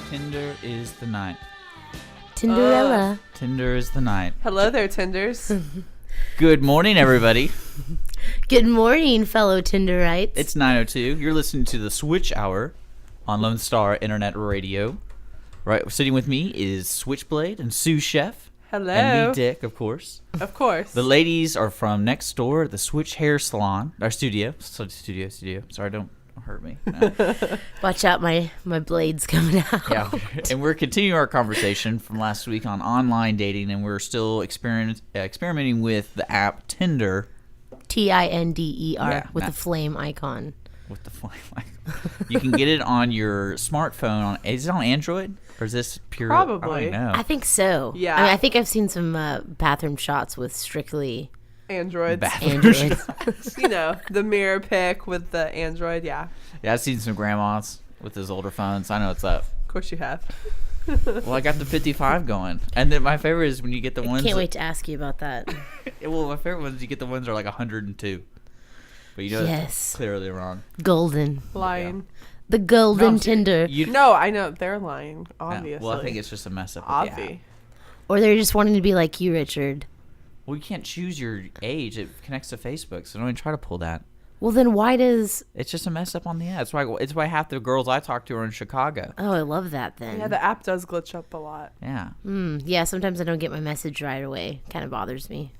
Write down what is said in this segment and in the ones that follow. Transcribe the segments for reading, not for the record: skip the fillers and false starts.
Tinder is the night. Tinderella. Tinder is the night. Hello there, Tinders. Good morning, everybody. Good morning, fellow Tinderites. It's 9:02. You're listening to the Switch Hour on Lone Star Internet Radio. Right, sitting with me is Switchblade and Sue Chef. Hello. And me, Dick, of course. Of course. The ladies are from next door, the Switch Hair Salon, our studio. Studio. Sorry, don't hurt me. No. Watch out, my blades coming out. Yeah, and we're continuing our conversation from last week on online dating, and we're still experimenting with the app Tinder. Tinder Yeah, with the flame icon. With the flame icon. You can get it on your smartphone. Is it on Android? Or is this pure? Probably. I don't know. I think so. Yeah. I think I've seen some bathroom shots with strictly Androids. Androids. You know, the mirror pic with the Android. Yeah. Yeah, I've seen some grandmas with those older phones. I know what's up. Of course you have. Well, I got the 55 going. And then my favorite is when you get the ones. Can't wait to ask you about that. Well, my favorite ones, you get the ones that are like 102. But you know Yes. that's clearly wrong. Golden. Lying. The golden No, Tinder. No, I know. They're lying, Yeah, obviously. well, I think it's just a mess up with the app. Obvi. Or they're just wanting to be like you, Richard. Well, you can't choose your age. It connects to Facebook, so don't even try to pull that. Well, then why does... It's just a mess up on the app. It's why half the girls I talk to are in Chicago. Oh, I love that then. Yeah, the app does glitch up a lot. Yeah. Yeah, sometimes I don't get my message right away. Kind of bothers me.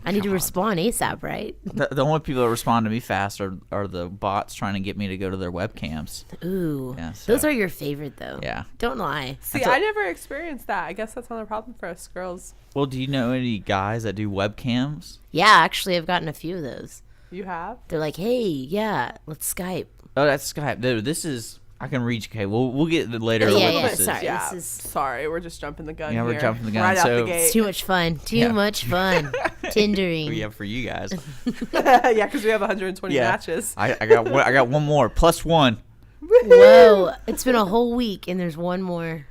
I need to God. respond ASAP, right? The only people that respond to me fast are the bots trying to get me to go to their webcams. Ooh. Yeah, so- Those are your favorite, though. Yeah. Don't lie. See, That's a- I never experienced that. I guess that's not a problem for us girls. Well, do you know any guys that do webcams? Yeah, actually, I've gotten a few of those. You have? They're like, hey, yeah, let's Skype. Oh, that's Skype. Dude, this is. I can reach. Okay, we'll get later. Yeah, what yeah, this is. sorry. Yeah. this is- Sorry, we're just jumping the gun Yeah, we're here. jumping the gun. Right out So- the It's gate. too much fun. Too Yeah. much fun. Tindering. Yeah, for you guys. Yeah, because we have 120 Yeah. matches. I got one more plus one. Whoa. It's been a whole week, and there's one more.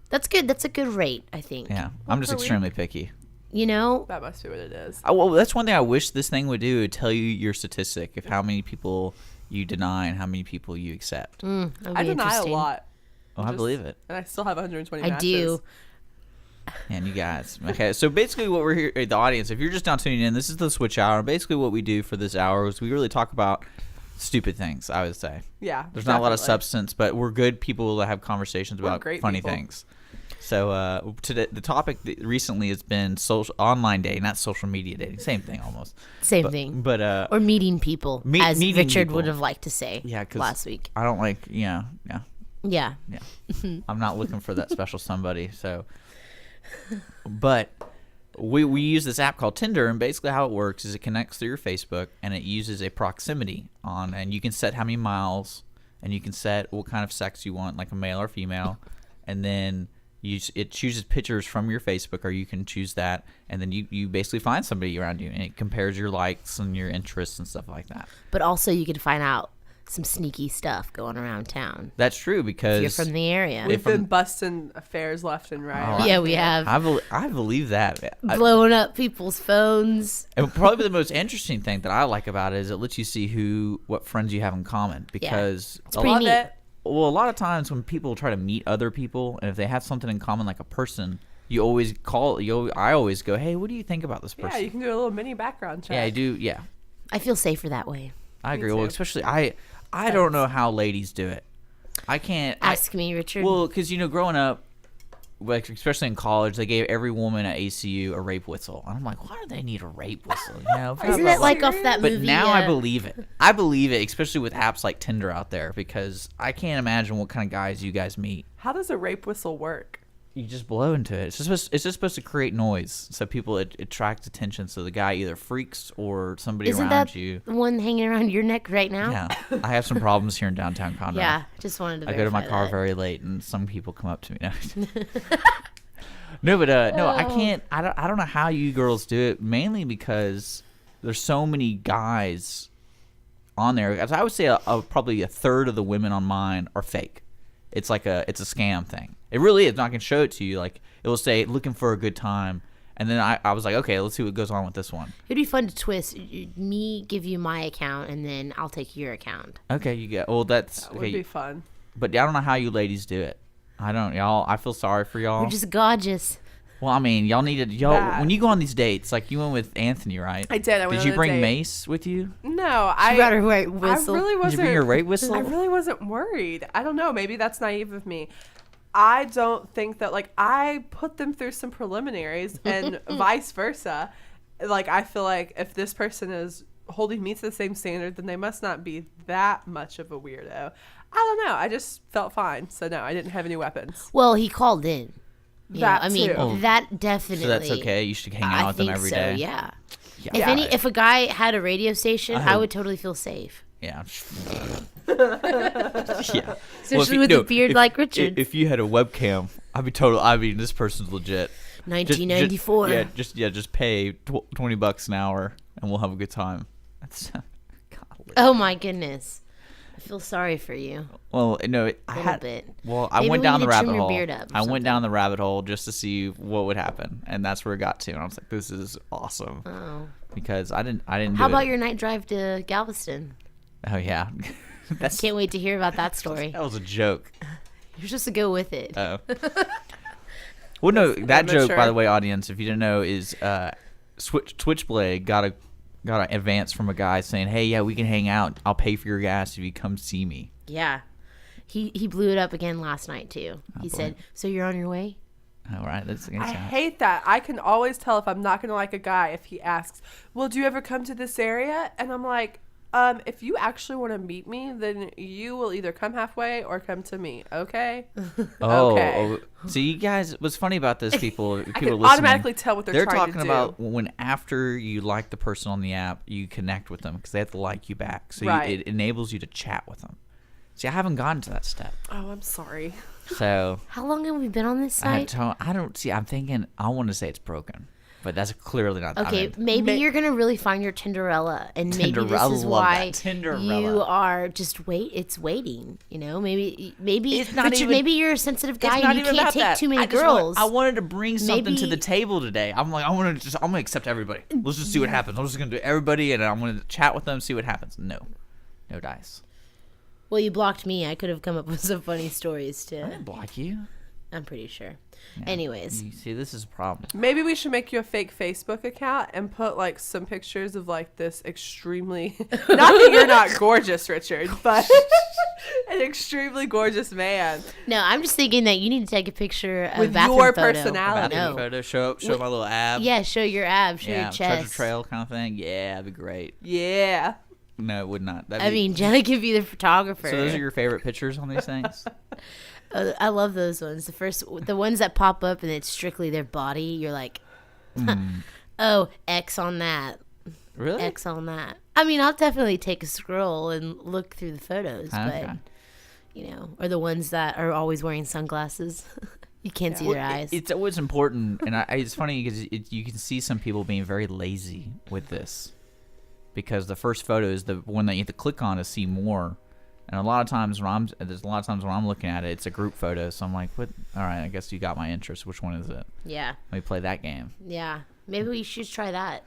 That's good. That's a good rate, I think. Yeah, I'm just per week? extremely picky. You know? That must be what it is. Well, that's one thing I wish this thing would do. It would tell you your statistic of how many people you deny and how many people you accept. That'd be I deny a interesting. lot. Oh, I Just- believe it. And I still have 120 I matches. do. And you guys. Okay, so basically what we're here, the audience, if you're just now tuning in, this is the Switch Hour. Basically what we do for this hour is we really talk about stupid things, I would say. Yeah. There's not a lot of definitely. substance, but we're good people that have conversations We're about great funny people. things. So today, the topic recently has been online dating, not social media dating. Same thing almost. Same thing. But Or meeting people, Meet- as meeting Richard people. would have liked to say yeah, because last week. I don't like, yeah. Yeah. I'm not looking for that special somebody. So, but we use this app called Tinder, and basically how it works is it connects through your Facebook, and it uses a proximity on, and you can set how many miles, and you can set what kind of sex you want, like a male or female, and then it chooses pictures from your Facebook, or you can choose that, and then you basically find somebody around you, and it compares your likes and your interests and stuff like that. But also, you can find out some sneaky stuff going around town. That's true because If you're from the area. We've If I'm- been busting affairs left and right. Oh, Yeah, we have. I believe that. Blowing up people's phones. And probably the most interesting thing that I like about it is it lets you see what friends you have in common, because It's pretty Love neat. it. well, a lot of times when people try to meet other people, and if they have something in common like a person, you always I always go, hey, what do you think about this Yeah, person? you can do a little mini background check. Yeah, I do. Yeah, I feel safer that way. I Me agree. Well, too. especially I don't know how ladies do it. I can't. Ask me, Richard. Well, because growing up, like especially in college, they gave every woman at ACU a rape whistle, and I'm like, why do they need a rape whistle? Isn't it like off that But movie? now I believe it. I believe it, especially with apps like Tinder out there, because I can't imagine what kind of guys you guys meet. How does a rape whistle work? You just blow into it. It's just supposed to create noise, so people it attracts attention. So the guy either freaks or somebody Isn't around that you. the one hanging around your neck right now? Yeah, I have some problems here in downtown Conroe. Yeah, just wanted to I go to my verify car that. very late, and some people come up to me. No, but no, I can't. I don't know how you girls do it. Mainly because there's so many guys on there. As I would say, probably a third of the women on mine are fake. It's like it's a scam thing. It really is. I can show it to you. Like it will say looking for a good time, and then I was like, okay, let's see what goes on with this one. It'd be fun to twist. Me give you my account, and then I'll take your account. Okay, you get. Well, that's That would okay. be fun. But I don't know how you ladies do it. I don't, y'all. I feel sorry for y'all. We're just gorgeous. Well, I mean, y'all needed when you go on these dates, like you went with Anthony, right? I did. I went Did on you a bring date. Mace with you? No, I brought her right whistle. I really Did you wasn't. bring your rape whistle? I really wasn't worried. I don't know. Maybe that's naive of me. I don't think that, like, I put them through some preliminaries and vice versa. Like, I feel like if this person is holding me to the same standard, then they must not be that much of a weirdo. I don't know. I just felt fine. So, no, I didn't have any weapons. Well, he called in. That I mean, too. that definitely. So that's okay. You should hang out I with them think every so, day. yeah. Yeah. If a guy had a radio station, I I hope- would totally feel safe. Yeah. Yeah. Especially with a beard like Richard. If you had a webcam, I'd be total. I mean, this person's legit. 1994. Just pay $20 an hour, and we'll have a good time. That's. Golly. Oh my goodness. I feel sorry for you. Well, no, I A little had. bit. Well, I Maybe went we down need the to trim rabbit your hole. beard up or I went something. down the rabbit hole just to see what would happen, and that's where it got to. And I was like, "This is awesome," Oh. because I didn't. How do about it. your night drive to Galveston? Oh yeah, Can't wait to hear about that story. that was a joke. You're supposed to go with it. Oh. Well, no, that joke, by immature. the way, audience, if you didn't know, is Twitchblade got an advance from a guy saying, "Hey, yeah, we can hang out. I'll pay for your gas if you come see me." Yeah. He blew it up again last night too. He boy. said, "So you're on your way?" All right, that's I hate that. I can always tell if I'm not going to like a guy if he asks, well, do you ever come to this area? And I'm like, if you actually want to meet me, then you will either come halfway or come to me, okay? Okay. See, you guys, what's funny about this, people I can listening, automatically tell what they're trying talking to do. about when after you like the person on the app, you connect with them because they have to like you back. So Right. it enables you to chat with them. See, I haven't gotten to that step. Oh, I'm sorry. So How long have we been on this I site? don't see. I'm thinking I want to say it's broken, but that's clearly not. Okay, maybe you're gonna really find your Tinderella, and maybe Tinderella, this is love why that. Tinderella. you are just It's waiting. You know, maybe It's not Richard, even- maybe you're a sensitive guy It's not and you even can't about take that. too many I just want- girls. I wanted to bring something to Maybe- the table today. I'm like, I'm gonna accept everybody. Let's just see what happens. I'm just gonna do everybody, and I'm gonna chat with them, see what happens. No dice. Well, you blocked me. I could have come up with some funny stories I too. didn't block you. I'm pretty sure. Anyways, You see, this is a problem. Maybe we should make you a fake Facebook account and put like some pictures of like this extremely not that you're not gorgeous, Richard, but an extremely gorgeous man no, I'm just thinking that you need to take a picture of with bathroom your photo. personality. Bathroom No. photo, show my little ab. Yeah, show your abs, show yeah, your treasure chest. trail kind of thing. Yeah, that'd be great. Yeah. No, it would not. That'd I be- mean, Jenna could be the photographer. so those are your favorite pictures on these things? I love those ones. The ones that pop up and it's strictly their body. You're like, oh, X on that, Really? X on that. I mean, I'll definitely take a scroll and look through the photos, Okay. but you know, or the ones that are always wearing sunglasses. You can't see Well, their eyes. It's always important, and it's funny because you can see some people being very lazy with this, because the first photo is the one that you have to click on to see more, and a lot of times when I'm looking at it, it's a group photo, so I'm like, what? All right, I guess you got my interest. Which one is it? Yeah, Let me play that game. yeah. Maybe we should try that.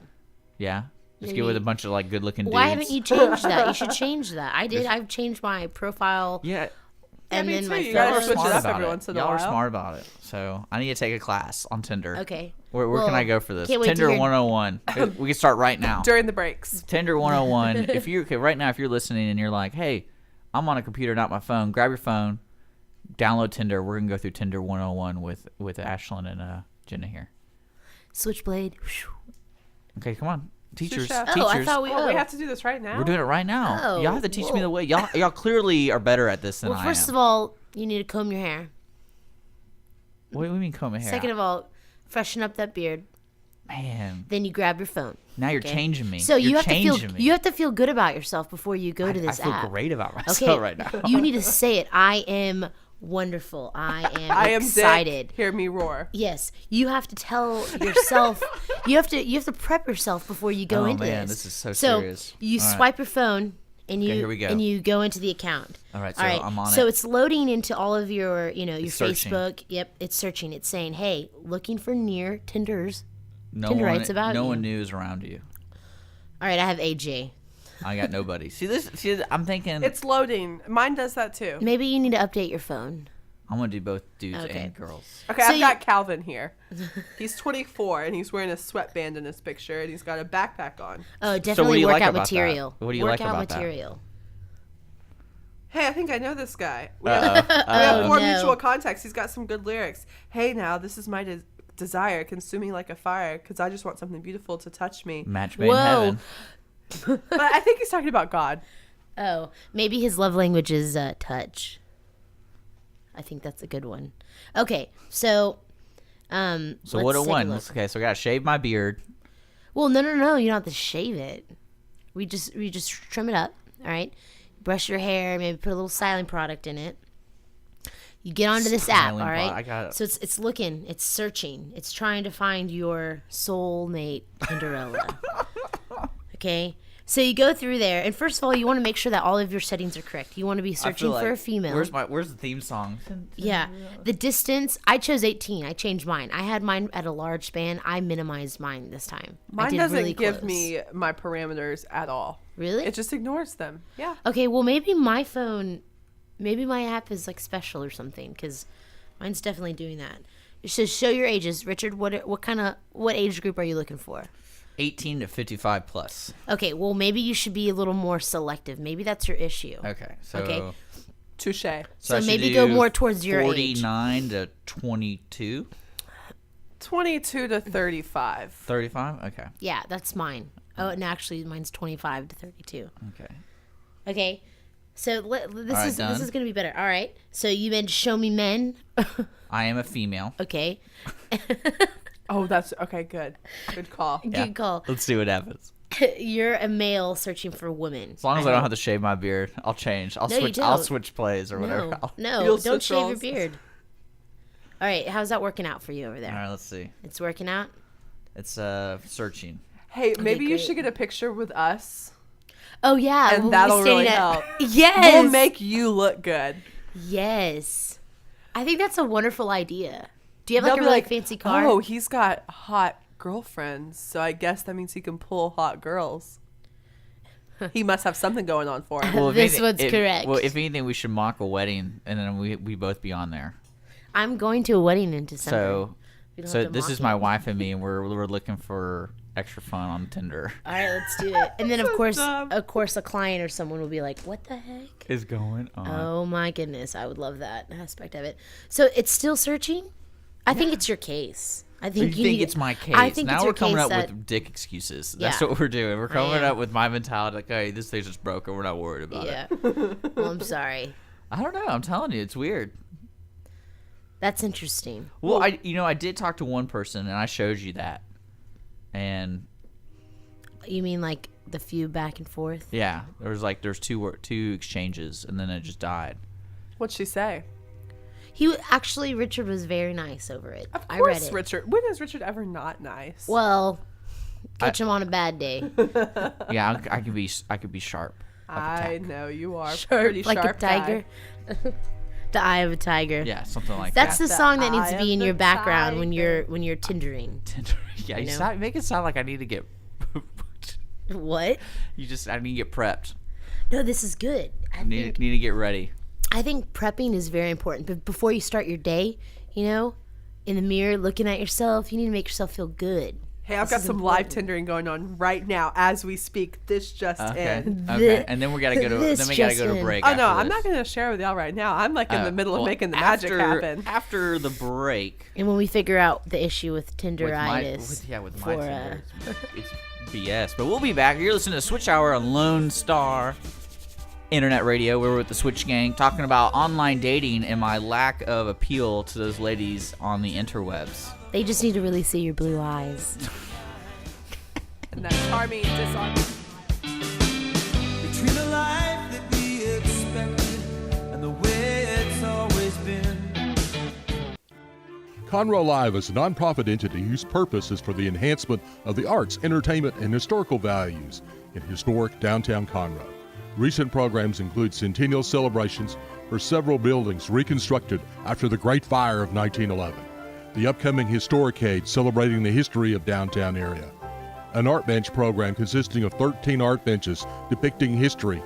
Yeah, just Maybe- get with a bunch of like good-looking dudes. Why haven't you changed that? You should change that. I did. I've changed my profile Yeah, and me then too. my You y'all gotta are photos. switch it smart up about every it. once in a Y'all are while. smart about it. So I need to take a class on Tinder. Okay. Where can Well, I go for this? can't wait to Tinder hear- 101. We can start right now. During the breaks. Tinder 101. If you right now, if you're listening and you're like, hey, I'm on a computer, not my phone, grab your phone, download Tinder. We're gonna go through Tinder 101 with Ashlyn and Jenna here. Switchblade. Okay, come on, teachers. Shusha. Teachers. Oh, I thought we. Oh, we have to do this right now? We're doing it right now. Oh, y'all have to teach me the whoa. way. Y'all clearly are better at this than Well, I first am. of all, you need to comb your hair. What do you mean comb my hair? Second of all, freshen up that beard. man, Then you grab your phone. now you're Okay. changing me. So you're you have to feel changing me. you have to feel good about yourself before you go to I this feel app. great about myself Okay, right now. you need to say it. I am wonderful. I am I am excited. Dick. Hear me roar. Yes, you have to tell yourself. you have to prep yourself before you go Oh, into man, this. this is so serious. you All right. swipe your phone and you here we go. and you go into the account. All right, so I'm on So it. it's loading into all of your, your It's searching. Facebook. Yep, it's searching. It's saying, "Hey, looking for near Tinders." No Tinder one, writes about no you. one knew is around you. All right, I have AJ. I got nobody. See this? See, I'm thinking. It's loading. Mine does that too. Maybe you need to update your phone. I'm gonna do both dudes Okay. and girls. Okay, So I've you- got Calvin here. He's 24 and he's wearing a sweatband in his picture and he's got a backpack on. Oh, do definitely you like workout about that? material. What do you like Workout about that? material. Hey, I think I know this guy. We Uh-oh. have, we have four no. mutual contacts. He's got some good lyrics. Hey, now, this is my desire, consuming like a fire, because I just want something beautiful to touch me. Match made in Whoa. heaven. But I think he's talking about God. Oh, maybe his love language is touch. I think that's a good one. Okay, so So what a let's take one. look. Okay, so I gotta shave my beard. Well, no, you don't have to shave it. We just trim it up. All right, brush your hair, maybe put a little styling product in it. You get onto this app, all Styling right? I got it. So it's looking, it's searching, it's trying to find your soulmate Cinderella. Okay, so you go through there, and first of all, you want to make sure that all of your settings are correct. You want to be I feel searching for like- a female. Where's the theme song? Yeah. The distance, I chose 18. I changed mine. I had mine at a large span. I minimized mine this time. I Mine did doesn't really give close. me my parameters at all. Really? It just ignores them. Yeah. Okay, well, maybe my phone, maybe my app is like special or something, because mine's definitely doing that. It says show your ages. Richard, what age group are you looking for? 18 to 55 plus. Okay, well, maybe you should be a little more selective. Maybe that's your issue. Okay, so Okay. Touche. So I should maybe go do more towards your age. 49 to 22, 22 to 35. 35. Okay, Yeah, that's mine. Oh, and actually, mine's 25 to 32. okay. Okay, so this right, is done. gonna be better. All right, so you meant show me men. I am a female. Okay, Oh, that's okay. Good. Good call. good call. Let's see what happens. You're a male searching for women. As long as I don't have to shave my beard, I'll change. I'll No, you switch. I'll don't. switch plays or whatever. No, I'll- no, You'll don't switch shave your roles. beard. All right, how's that working out for you over there? All right, let's see. It's working out. It's searching. Hey, maybe you great. should get a picture with us. Oh yeah, And we'll be that'll really standing help. Yes, We'll make you look good. yes. I think that's a wonderful idea. Do you have like They'll a be really fancy car? Oh, he's got hot girlfriends, so I guess that means he can pull hot girls. He must have something going on for him. Well, if This anything- one's correct. Well, if anything, we should mock a wedding, and then we both be on there. I'm going to a wedding in December. So, We don't so have to this mock is it. my wife and me, and we're looking for extra fun on Tinder. All right, let's do it. And then of course, dumb. a client or someone will be like, "What the heck?" Is going on. Oh my goodness, I would love that aspect of it. So it's still searching. I think it's your case. I You think think need- it's my case? I think Now it's we're your coming case up that- with dick excuses. That's Yeah. what we're doing. We're coming am. up with my mentality, like, hey, this thing's just broken. We're not worried about Yeah. it. Well, I'm sorry. I don't know. I'm telling you, it's weird. That's interesting. Well, I did talk to one person, and I showed you that, and You mean like the few back and forth? yeah, there's two exchanges, and then it just died. What'd she say? Actually, Richard was very nice over it. Of I read course, it. Richard. When is Richard ever not nice? Well, catch him on a bad day. Yeah, I could be sharp. I know you are Sharp, pretty like sharp a tiger. guy. The eye of a tiger. Yeah, something like That's that. the song that The needs to eye be of in the your background when tiger. you're tindering. Yeah, you know? make it sound like I need to get. What? I need to get prepped. No, this is good. Need to get ready. I think prepping is very important. But before you start your day, in the mirror looking at yourself, you need to make yourself feel good. Hey, I've got some live tendering going on right now as we speak. This just Okay. in. Okay. And then we gotta go to This Oh just break. no, after I'm this. not going to share with y'all right now. I'm like in the middle of Well, making the magic happen. After the break, And when we figure out the issue with with Tinderitis, my for, Tinder, it's BS. But we'll be back. You're listening to Switch Hour on Lone Star Internet Radio. We're with the Switch Gang talking about online dating and my lack of appeal to those ladies on the interwebs. they just need to really see your blue eyes. And that charming disarming. Between the life that we expected and the way it's always been. Conroe Live is a nonprofit entity whose purpose is for the enhancement of the arts, entertainment, and historical values in historic downtown Conroe. Recent programs include centennial celebrations for several buildings reconstructed after the Great Fire of 1911, the upcoming Historicade celebrating the history of downtown area, an art bench program consisting of 13 art benches depicting history,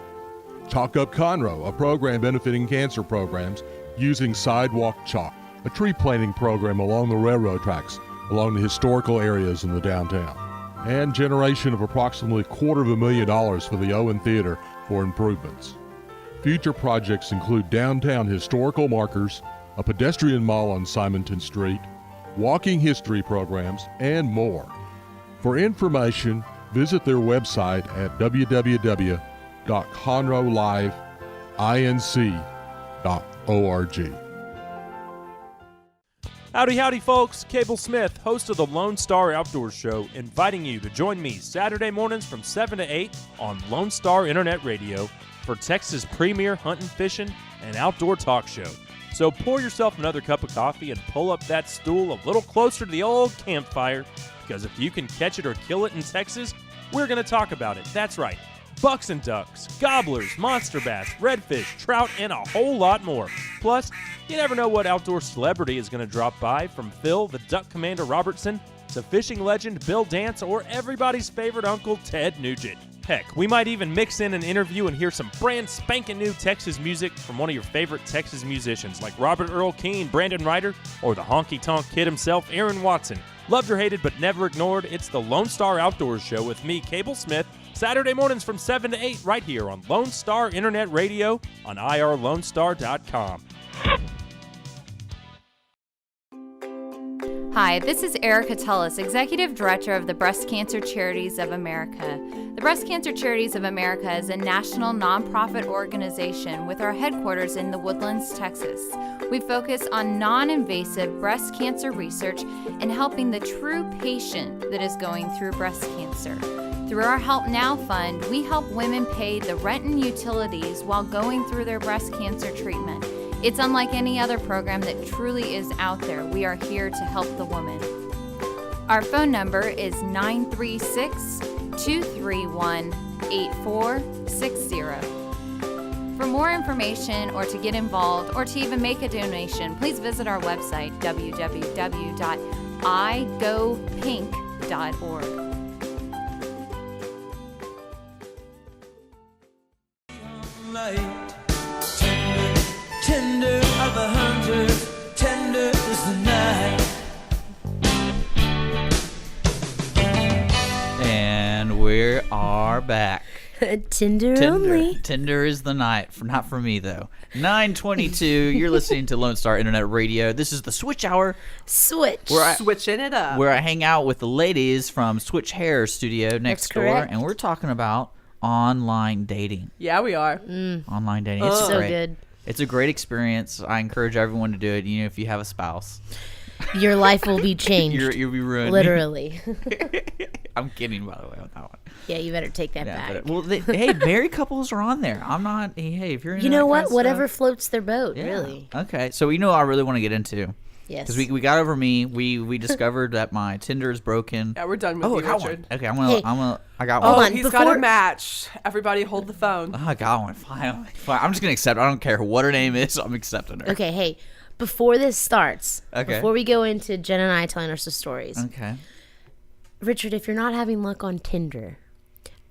Talk Up Conroe, a program benefiting cancer programs, using sidewalk chalk, a tree planting program along the railroad tracks along the historical areas in the downtown, and generation of approximately $250,000 for the Owen Theater for improvements. Future projects include downtown historical markers, a pedestrian mall on Simonton Street, walking history programs, and more. For information, visit their website at www.conroliveinc.org. Howdy, howdy, folks. Cable Smith, host of the Lone Star Outdoors Show, inviting you to join me Saturday mornings from 7 to 8 on Lone Star Internet Radio for Texas' premier hunting, fishing, and outdoor talk show. So pour yourself another cup of coffee and pull up that stool a little closer to the old campfire, because if you can catch it or kill it in Texas, we're going to talk about it. That's right. Bucks and ducks, gobblers, monster bass, redfish, trout, and a whole lot more. Plus, you never know what outdoor celebrity is going to drop by, from Phil the Duck Commander Robertson to fishing legend Bill Dance or everybody's favorite uncle Ted Nugent. Heck, we might even mix in an interview and hear some brand spanking new Texas music from one of your favorite Texas musicians like Robert Earl Keen, Brandon Ryder, or the honky-tonk kid himself, Aaron Watson. Loved or hated but never ignored, it's the Lone Star Outdoors Show with me, Cable Smith, Saturday mornings from 7 to 8 right here on Lone Star Internet Radio on irlonestar.com. Hi, this is Erica Tullis, Executive Director of the Breast Cancer Charities of America. The Breast Cancer Charities of America is a national nonprofit organization with our headquarters in the Woodlands, Texas. We focus on non-invasive breast cancer research and helping the true patient that is going through breast cancer. Through our Help Now Fund, we help women pay the rent and utilities while going through their breast cancer treatment. It's unlike any other program that truly is out there. We are here to help the woman. Our phone number is 936-231-8460. For more information or to get involved or to even make a donation, please visit our website, www.igopink.org. Light, tender of the hunters, tender is the night. And we are back. Tinder only. Tinder is the night. Not for me, though. 9:22. You're listening to Lone Star Internet Radio. This is the Switch Hour, Switch. Switching it up. where I hang out with the ladies from Switch Hair Studio next That's door, correct. and we're talking about online dating. Yeah, we are. Online dating. It's So great. good. It's a great experience. I encourage everyone to do it. You know, if you have a spouse, Your life will be changed. you'll be ruined. Literally. I'm kidding, by the way, on that one. Yeah, you better take that Yeah, back. but, well, hey, married couples are on there. I'm not. Hey, if you're into You know that what? kind of Whatever stuff, floats their boat, yeah. really. Okay, so you know what I really want to get into. Yes. Because we got over me. We discovered that my Tinder is broken. Yeah, we're done with Oh, you, I got Richard. one. Okay, I got Hold one. on, He's got before- a match. Everybody hold the phone. Oh, I got one. Finally. Fine. I'm just gonna accept it. I don't care what her name is. I'm accepting her. Okay, hey, before this starts, Okay. before we go into Jen and I telling us the stories, Okay. Richard, if you're not having luck on Tinder,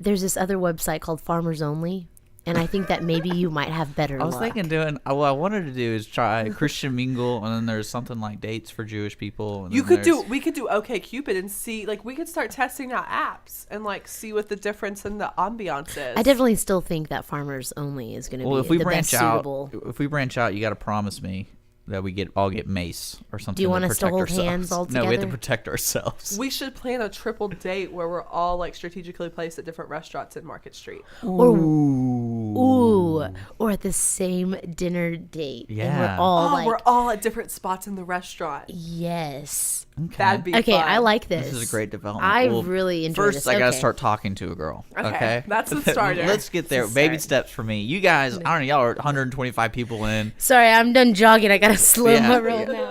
there's this other website called Farmers Only, and I think that maybe you might have better I was luck. thinking what I wanted to do is try Christian Mingle, and then there's something like dates for Jewish people. And We then there's- could do OkCupid and see, like, we could start testing out apps and, like, see what the difference in the ambiance is. I definitely still think that Farmers Only is going to Well, be if we the branch best out, suitable. you got to promise me that we all get mace or something. Do you want us to protect hold ourselves. hands all No, we have to together? protect ourselves. We should plan a triple date where we're all, like, strategically placed at different restaurants in Market Street. Ooh, or at the same dinner date. And Yeah. we're all Oh, like, we're all at different spots in the restaurant. yes. That'd be Okay, fun. I like this. This is a great development. I Well, really enjoy first, this. I gotta Okay. start talking to a girl. Okay, Okay, that's the starter. Let's get there. It's a Baby start. steps for me. You guys, I don't know. Y'all are 125 people in. Sorry, I'm done jogging. I gotta slow Yeah. my roll now.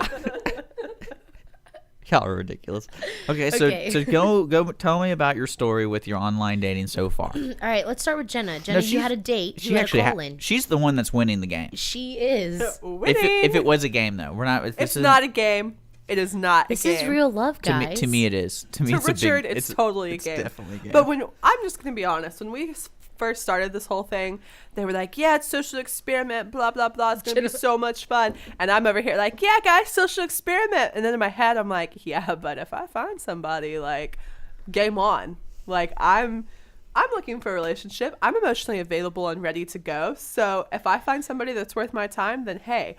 Y'all are ridiculous. Okay, so Okay. so go tell me about your story with your online dating so far. All right, let's start with Jenna. Jenna, you she's- had a date. She You had actually a call in. she's the one that's winning the game. She is. If it was a game though, we're not. It's not a game. It is not This a game. is real love, To guys. me, it is. To me, To it's Richard, a big, it's totally a game. definitely a game. But I'm just gonna be honest. When we first started this whole thing, they were like, yeah, it's social experiment, blah, blah, blah. It's going to be so much fun. And I'm over here like, yeah, guys, social experiment. And then in my head, I'm like, yeah, but if I find somebody, like, game on. Like, I'm looking for a relationship. I'm emotionally available and ready to go. So if I find somebody that's worth my time, then hey,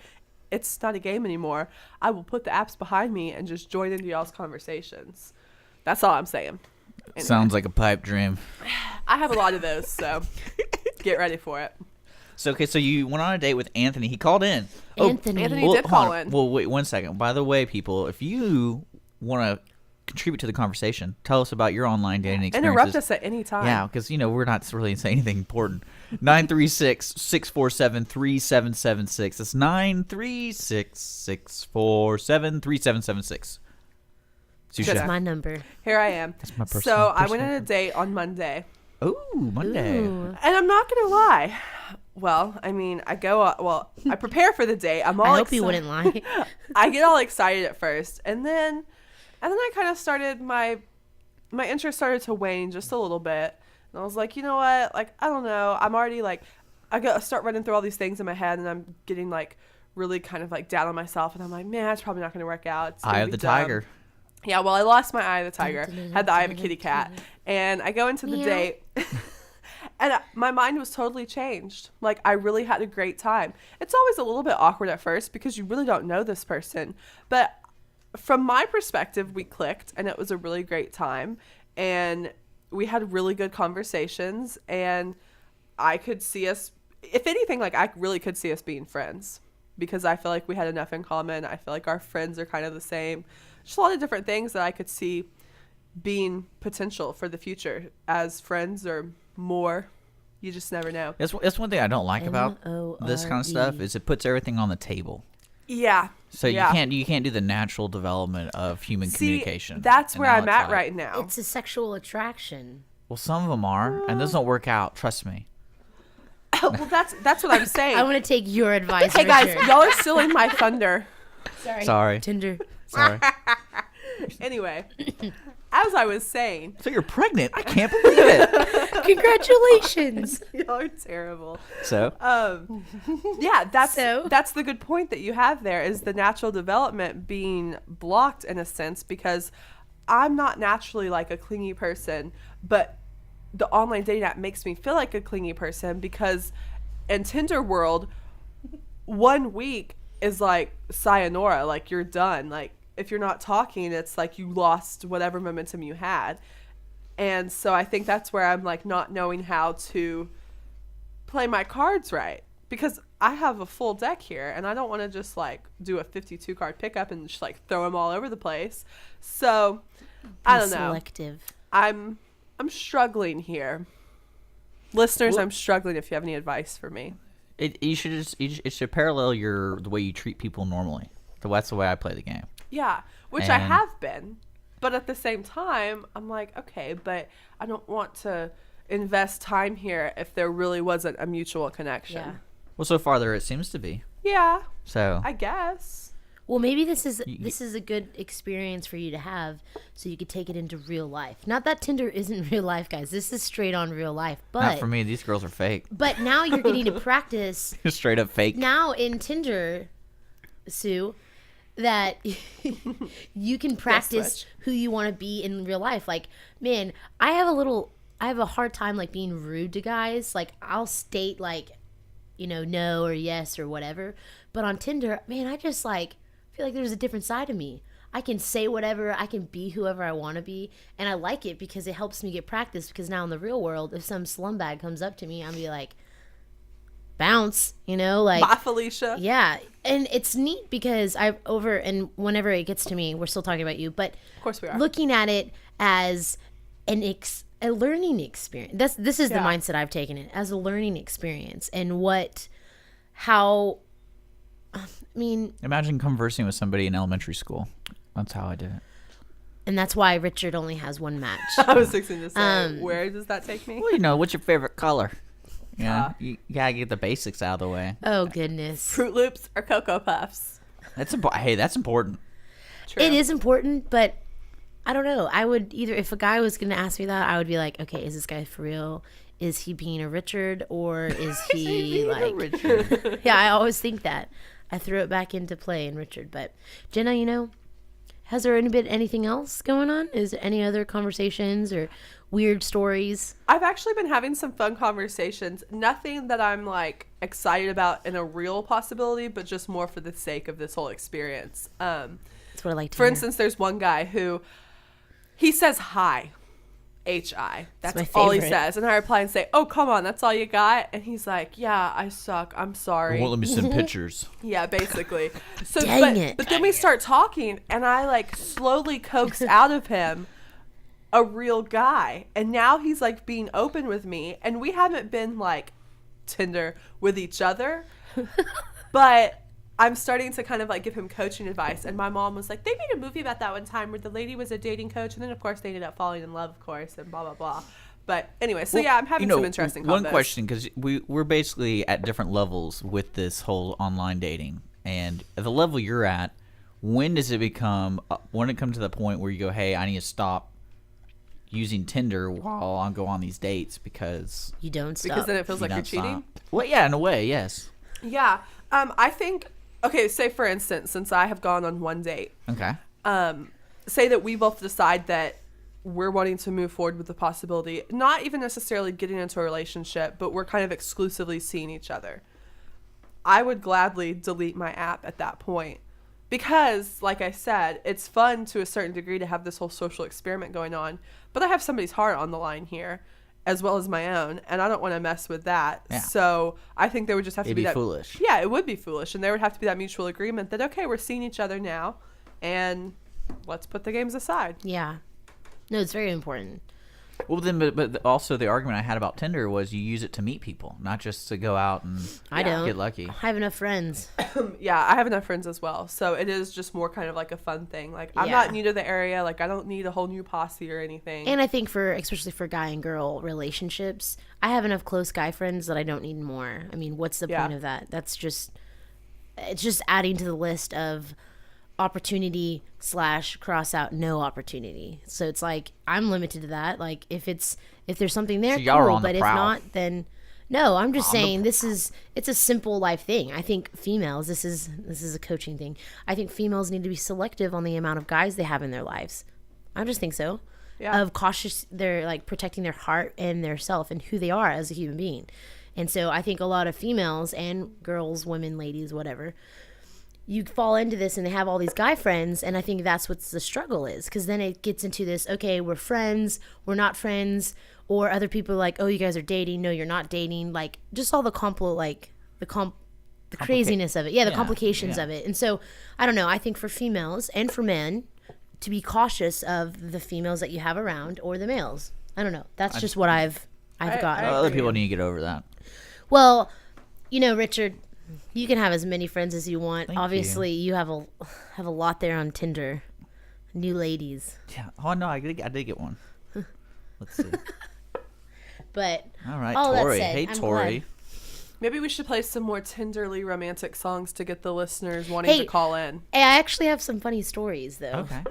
it's not a game anymore. I will put the apps behind me and just join into y'all's conversations. That's all I'm saying. Anyway. Sounds like a pipe dream. I have a lot of those, so get ready for it. So, okay, so you went on a date with Anthony. He called in. Anthony. Anthony Well, did hold call on. in. Well, wait 1 second. By the way, people, if you want to contribute to the conversation, tell us about your online dating experiences. Interrupt us at any time. Yeah, because, we're not really saying anything important. 936-647-3776. That's 936-647-3776. That's Susha. my number. Here I am. That's my personal- So I went personal on a date on Monday. Ooh, Monday. Ooh. And I'm not going to lie. Well, I mean, I prepare for the date. I'm all I hope you wouldn't lie. I get all excited at first. And then I kind of started, my interest started to wane just a little bit. And I was like, you know what? Like, I don't know. I'm already like, I start running through all these things in my head, and I'm getting like really kind of like down on myself. And I'm like, man, it's probably not going to work out. It's gonna Eye of be the dumb. tiger. Yeah, well, I lost my eye of the tiger, had the eye of a kitty cat, and I go into the Meow. date, and my mind was totally changed. Like, I really had a great time. It's always a little bit awkward at first because you really don't know this person, but from my perspective, we clicked, and it was a really great time, and we had really good conversations, and I could see us, if anything, like, I really could see us being friends because I feel like we had enough in common. I feel like our friends are kind of the same. Just a lot of different things that I could see being potential for the future as friends or more. You just never know. That's one thing I don't like about this kind of stuff MORE. is it puts everything on the table. Yeah. So yeah. you can't do the natural development of human communication. That's And where now I'm it's at like, right now. It's a sexual attraction. Well, some of them are, and those don't work out. Trust me. Well, that's what I'm saying. I want to take your advice. Hey guys, Richard. y'all are stealing my thunder. Sorry. Tinder. Sorry. Anyway, as I was saying, So you're pregnant? I can't believe it. Congratulations. y'all are terrible. So Yeah, that's So? that's the good point that you have there is the natural development being blocked in a sense because I'm not naturally like a clingy person, but the online dating app makes me feel like a clingy person because in Tinder world, 1 week is like sayonara, like you're done. Like if you're not talking, it's like you lost whatever momentum you had. And so I think that's where I'm like not knowing how to play my cards right because I have a full deck here and I don't want to just like do a 52 card pickup and just like throw them all over the place. So I don't know. Selective. I'm struggling here. Listeners, I'm struggling if you have any advice for me. it should parallel the way you treat people normally. So that's the way I play the game. Yeah, which I And- have been. But at the same time, I'm like, okay, but I don't want to invest time here if there really wasn't a mutual connection. Yeah. Well, so far there it seems to be. Yeah, So I guess. Well, maybe this is a good experience for you to have, so you could take it into real life. Not that Tinder isn't real life, guys. This is straight on real life. But not for me. These girls are fake. But now you're getting to practice Straight up fake. now in Tinder, Sue, that you can practice switch. who you want to be in real life. Like, man, I have a hard time like being rude to guys. Like, I'll state like, no or yes or whatever. But on Tinder, man, I just like feel like there's a different side of me. I can say whatever, I can be whoever I want to be, and I like it because it helps me get practice. Because now in the real world, if some slumbag comes up to me, I'll be like, bounce, like. Bye, Felicia. Yeah, and it's neat because and whenever it gets to me, we're still talking about you, but Of course we are. looking at it as a learning experience. This is the Yeah. mindset I've taken it as a learning experience, and Imagine conversing with somebody in elementary school. That's how I did it. and that's why Richard only has one match. I was fixing to say, where does that take me? Well, what's your favorite color? You gotta get the basics out of the way. Oh goodness, Fruit Loops or Cocoa Puffs? That's Hey, that's important. True. it is important, but I don't know. I would either, if a guy was going to ask me that, I would be like, okay, is this guy for real? is he being a Richard or is he like, yeah, I always think that. I threw it back into play in Richard. But Jenna, you know, has there been anything else going on? Is there any other conversations or weird stories? I've actually been having some fun conversations. Nothing that I'm like excited about in a real possibility, but just more for the sake of this whole experience. That's what I like to For hear. instance, there's one guy who he says hi, H-I. That's my all he favorite. says. And I reply and say, oh, come on, that's all you got? And he's like, yeah, I suck. I'm sorry. Well, let me send pictures. Yeah, basically. So, Dang it. But then we start talking, and I like slowly coax out of him a real guy, and now he's like being open with me, and we haven't been like Tinder with each other, but I'm starting to kind of like give him coaching advice. And my mom was like, they made a movie about that one time where the lady was a dating coach, and then of course they ended up falling in love, of course, and blah blah blah. But anyway, so yeah, I'm having some interesting One combos. question, because we're basically at different levels with this whole online dating, and at the level you're at, when does it become when it comes to the point where you go, hey, I need to stop using Tinder while I go on these dates because You don't stop. Because then it feels you like you're don't cheating. stop. Well, yeah, in a way, yes. Yeah. I think, okay, say for instance, since I have gone on one date, Okay. say that we both decide that we're wanting to move forward with the possibility, not even necessarily getting into a relationship, but we're kind of exclusively seeing each other. I would gladly delete my app at that point because, like I said, it's fun to a certain degree to have this whole social experiment going on, but I have somebody's heart on the line here as well as my own, and I don't want to mess with that. Yeah. So I think there would just have to It'd be be that foolish. Yeah, it would be foolish, and there would have to be that mutual agreement that, okay, we're seeing each other now, and let's put the games aside. Yeah. No, it's very important. Well, then, but also the argument I had about Tinder was you use it to meet people, not just to go out and I don't. get lucky. I have enough friends. Yeah, I have enough friends as well, so it is just more kind of like a fun thing. Like, I'm Yeah. not new to the area, like I don't need a whole new posse or anything. And I think especially for guy and girl relationships, I have enough close guy friends that I don't need more. I mean, what's the Yeah. point of that? It's just adding to the list of opportunity / cross out no opportunity. So it's like, I'm limited to that. Like if there's something there, So y'all are cool, on the but if prowl. not, then no, I'm just saying it's a simple life thing. I think females, this is a coaching thing. I think females need to be selective on the amount of guys they have in their lives. I just think so. Yeah. Of cautious, they're like protecting their heart and their self and who they are as a human being. And so I think a lot of females and girls, women, ladies, whatever, you fall into this and they have all these guy friends, and I think that's what the struggle is, because then it gets into this, okay, we're friends, we're not friends, or other people are like, oh, you guys are dating, no, you're not dating, like just all the craziness of it, the complications of it. And so I don't know, I think for females and for men to be cautious of the females that you have around or the males. I don't know, that's just what I've gotten. Other people need to get over that. Well, you know, Richard, you can have as many friends as you want. Thank Obviously, you have a lot there on Tinder. New ladies. Yeah. Oh no, I did get one. Let's see. But All right, all that Tori. said, Hey, I'm Tori. glad. Maybe we should play some more tenderly romantic songs to get the listeners wanting to call in. Hey, I actually have some funny stories though. Okay.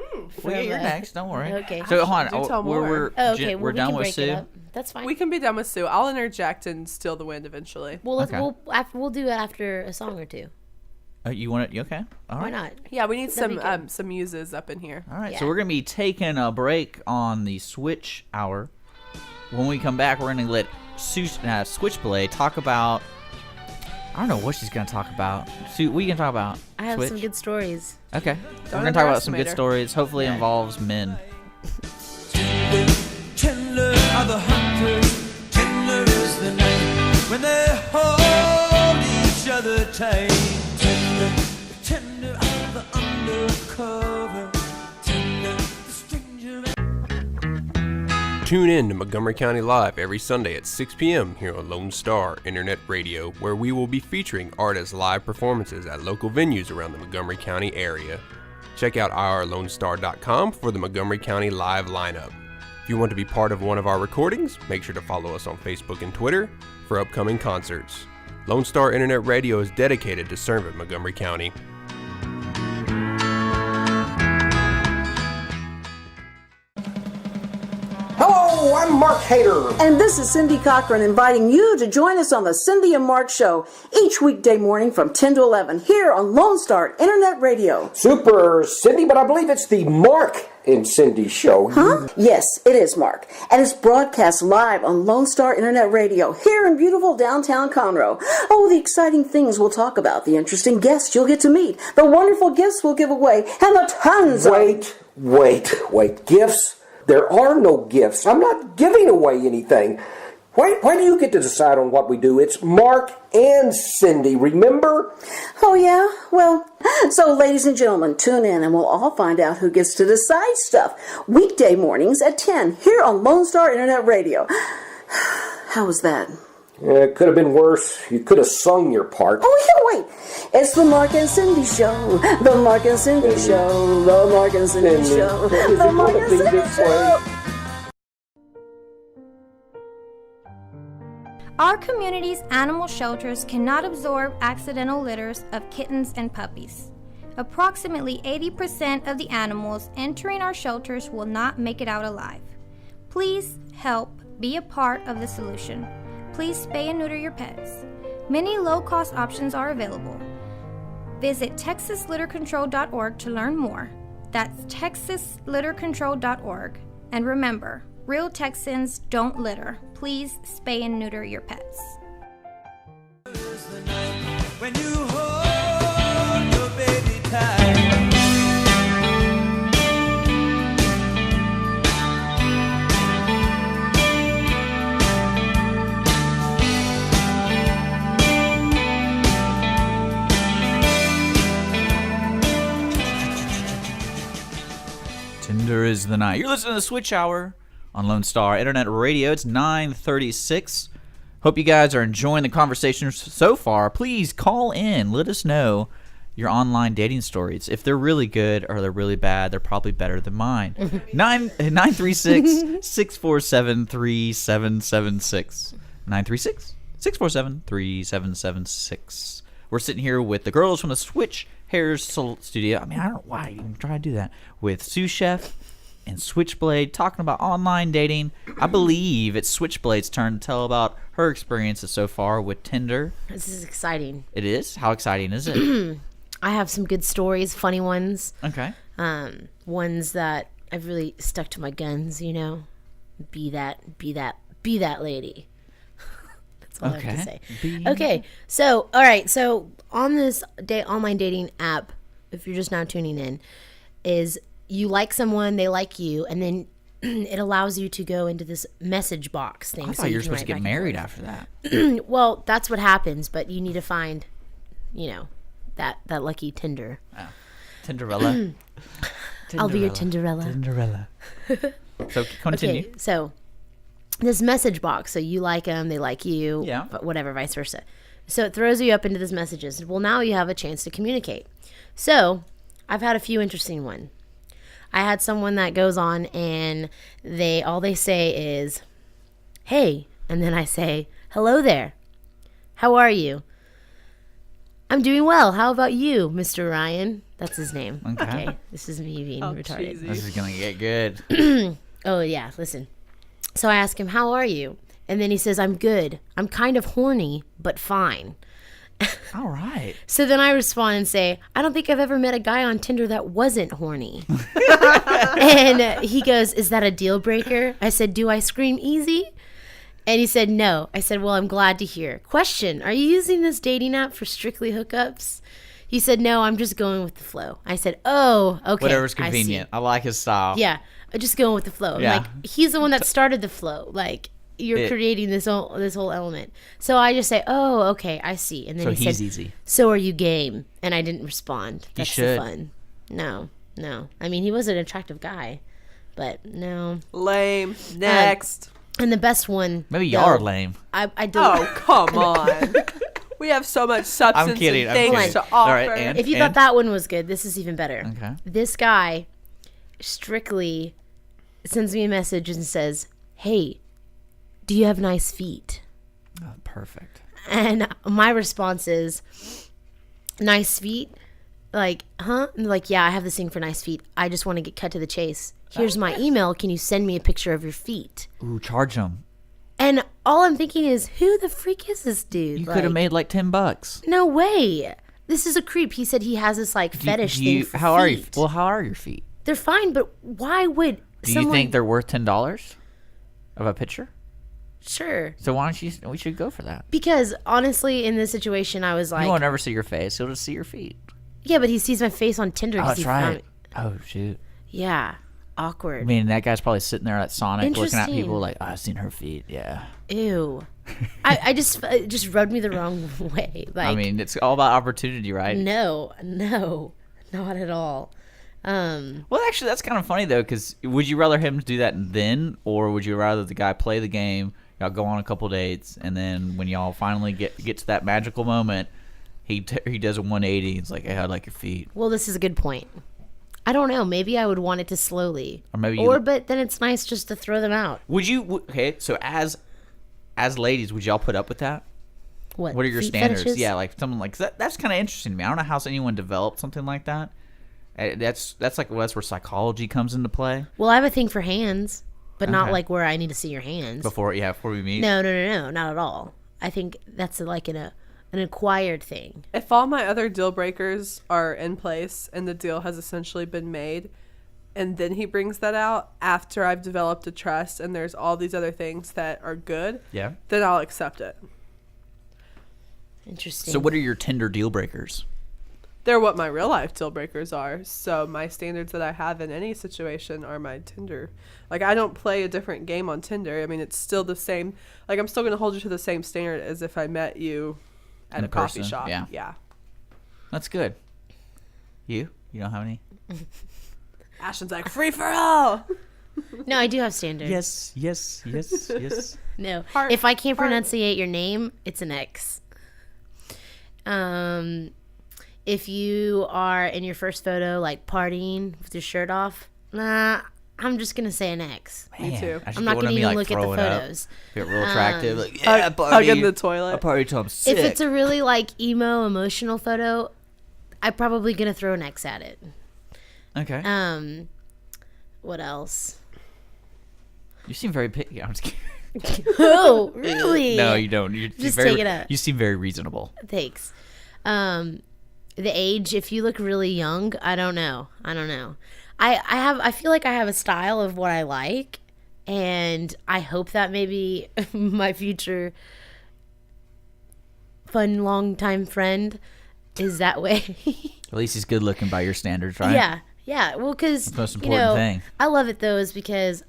Well, yeah, you're next. Don't worry. Okay. So hold Do on. tell We're more. Oh, okay, well, we're we done can with break Sue. it up. That's fine. We can be done with Sue. I'll interject and steal the wind eventually. Well, Okay. we'll do it after a song or two. You want it? You okay? All Why right. not? Yeah, we need That'd be some muses up in here. All right. Yeah. So we're gonna be taking a break on the Switch Hour. When we come back, we're gonna let Switchblade talk about. I don't know what she's gonna talk about. Sue, we can talk about. I have Switch. some good stories. Okay. We're Don't gonna talk about some underestimate good her. stories. Hopefully, it involves men. Tender are the hunters, tender is the night when they hold each other tight. Tender are the undercover, tender the stranger. Tune in to Montgomery County Live every Sunday at 6 p.m. here on Lone Star Internet Radio, where we will be featuring artists' live performances at local venues around the Montgomery County area. Check out irlonestar.com for the Montgomery County Live lineup. If you want to be part of one of our recordings, make sure to follow us on Facebook and Twitter for upcoming concerts. Lone Star Internet Radio is dedicated to serving Montgomery County. Hello, I'm Mark Hater. And this is Cindy Cochran inviting you to join us on the Cindy and Mark Show each weekday morning from 10 to 11 here on Lone Star Internet Radio. Super Cindy, but I believe it's the Mark and Cindy Show. Huh? Yes, it is, Mark. And it's broadcast live on Lone Star Internet Radio here in beautiful downtown Conroe. Oh, the exciting things we'll talk about, the interesting guests you'll get to meet, the wonderful gifts we'll give away, and the tons of... Wait. Gifts? There are no gifts. I'm not giving away anything. Why do you get to decide on what we do? It's Mark and Cindy, remember? Oh, yeah? Well, so ladies and gentlemen, tune in and we'll all find out who gets to decide stuff. Weekday mornings at 10 here on Lone Star Internet Radio. How was that? It could have been worse. You could have sung your part. Oh, yeah, wait. It's the Mark and Cindy Show. The Mark and Cindy Show. The Mark and Cindy Show. The Mark and Cindy Show. Our community's animal shelters cannot absorb accidental litters of kittens and puppies. Approximately 80% of the animals entering our shelters will not make it out alive. Please help be a part of the solution. Please spay and neuter your pets. Many low-cost options are available. Visit texaslittercontrol.org to learn more. That's texaslittercontrol.org. And remember, real Texans don't litter. Please spay and neuter your pets. When you hold your baby tight. Tender is the night. You're listening to the Switch Hour on Lone Star Internet Radio. It's 9:36. Hope you guys are enjoying the conversation so far. Please call in. Let us know your online dating stories. If they're really good or they're really bad, they're probably better than mine. 936-647-3776. 936-647-3776. We're sitting here with the girls from the Switch Hairs Studio. I mean, I don't know why I even try to do that. With Sous Chef and Switchblade talking about online dating. I believe it's Switchblade's turn to tell about her experiences so far with Tinder. This is exciting. It is? How exciting is it? I have some good stories, funny ones. Okay. Ones that I've really stuck to my guns, you know. Be that lady. That's all I have to say. Okay. So, all right. So, on this online dating app, if you're just now tuning in, is you like someone, they like you, and then it allows you to go into this message box thing. I thought you were supposed to get married after that. Well, that's what happens, but you need to find, you know, that lucky Tinder. Oh. Tinderella. I'll be your Tinderella. Tinderella. So continue. Okay, so this message box, so you like them, they like you, yeah, but whatever, vice versa. So it throws you up into this messages. Well, now you have a chance to communicate. So I've had a few interesting ones. I had someone that goes on and all they say is, "Hey," and then I say, "Hello there. How are you?" "I'm doing well. How about you, Mr. Ryan?" That's his name. Okay. This is me being retarded. Cheesy. This is going to get good. Oh, yeah. Listen. So I ask him, "How are you?" And then he says, "I'm good. I'm kind of horny, but fine." All right. So then I respond and say, "I don't think I've ever met a guy on Tinder that wasn't horny." And he goes, "Is that a deal breaker?" I said, "Do I scream easy?" And he said, "No." I said, "Well, I'm glad to hear. Question, are you using this dating app for strictly hookups?" He said, "No, I'm just going with the flow." I said, "Oh, okay. Whatever's convenient. I like his style. Yeah, I'm just going with the flow." Yeah. Like, he's the one that started the flow. Like, you're creating this whole element. So I just say, "Oh, okay, I see." And then so he he's said, easy. "So are you game?" And I didn't respond. That's should. the fun. No. I mean, he was an attractive guy, but no. Lame. Next. And the best one. Maybe y'all are lame. I don't. Oh, come on. We have so much substance I'm kidding. and things to offer. All right, if you thought that one was good, this is even better. Okay. This guy strictly sends me a message and says, "Hey, do you have nice feet?" Oh, perfect. And my response is, "Nice feet? Like, huh?" And like, "Yeah, I have this thing for nice feet. I just want to get cut to the chase. here's my email. Can you send me a picture of your feet? Ooh, charge them. And all I'm thinking is, who the freak is this dude? You could have made like $10. No way. This is a creep. He said he has this like fetish thing for how feet. are you? Well, how are your feet? They're fine, but why would Do you think they're worth $10 of a picture? Sure. So why don't you? We should go for that. Because honestly, in this situation, I was like, You won't ever see your face. He'll just see your feet. yeah, but he sees my face on Tinder. Oh, 'cause that's he found right. it. Oh, shoot. Yeah. Awkward. I mean, that guy's probably sitting there at Sonic looking at Interesting. people like, I've seen her feet. Yeah. Ew. I just it just rubbed me the wrong way. Like, I mean, it's all about opportunity, right? no, not at all. Well, actually, that's kind of funny, though, because would you rather him do that then, or would you rather the guy play the game, y'all go on a couple dates, and then when y'all finally get to that magical moment, he does a 180 and it's like, hey, I like your feet. Well, this is a good point. I don't know. Maybe I would want it to slowly. Or maybe but then it's nice just to throw them out. Would you, okay, so as ladies, would y'all put up with that? What What are your feet standards? fetishes? Yeah, like something like that. That's kind of interesting to me. I don't know how anyone developed something like that. That's where psychology comes into play. Well, I have a thing for hands, but not Okay. like where I need to see your hands. Before we meet. No, not at all. I think that's like an acquired thing. If all my other deal breakers are in place and the deal has essentially been made, and then he brings that out after I've developed a trust and there's all these other things that are good, Yeah. then I'll accept it. Interesting. So what are your Tinder deal breakers? They're what my real life deal breakers are. So my standards that I have in any situation are my Tinder. Like, I don't play a different game on Tinder. I mean, it's still the same. Like, I'm still going to hold you to the same standard as if I met you at In a coffee person, shop. yeah. Yeah. That's good. You don't have any? Ashton's like, free for all. No, I do have standards. Yes. No. Heart, If I can't heart. pronunciate your name, it's an X. If you are in your first photo like partying with your shirt off, nah, I'm just gonna say an X. Me too. I'm not gonna even look at the photos. Get real attractive. Like, Hug- yeah, hug party. in the toilet. I party till I'm sick. If it's a really like emo emotional photo, I'm probably gonna throw an X at it. okay. What else? You seem very picky. I'm just kidding. Oh, really? No, you don't. You Just very, take it up. You seem very reasonable. Thanks. The age, if you look really young, I don't know. I feel like I have a style of what I like, and I hope that maybe my future fun long-time friend is that way. At least he's good looking by your standards, right? Yeah. Well, because That's the most important thing. I love it though, is because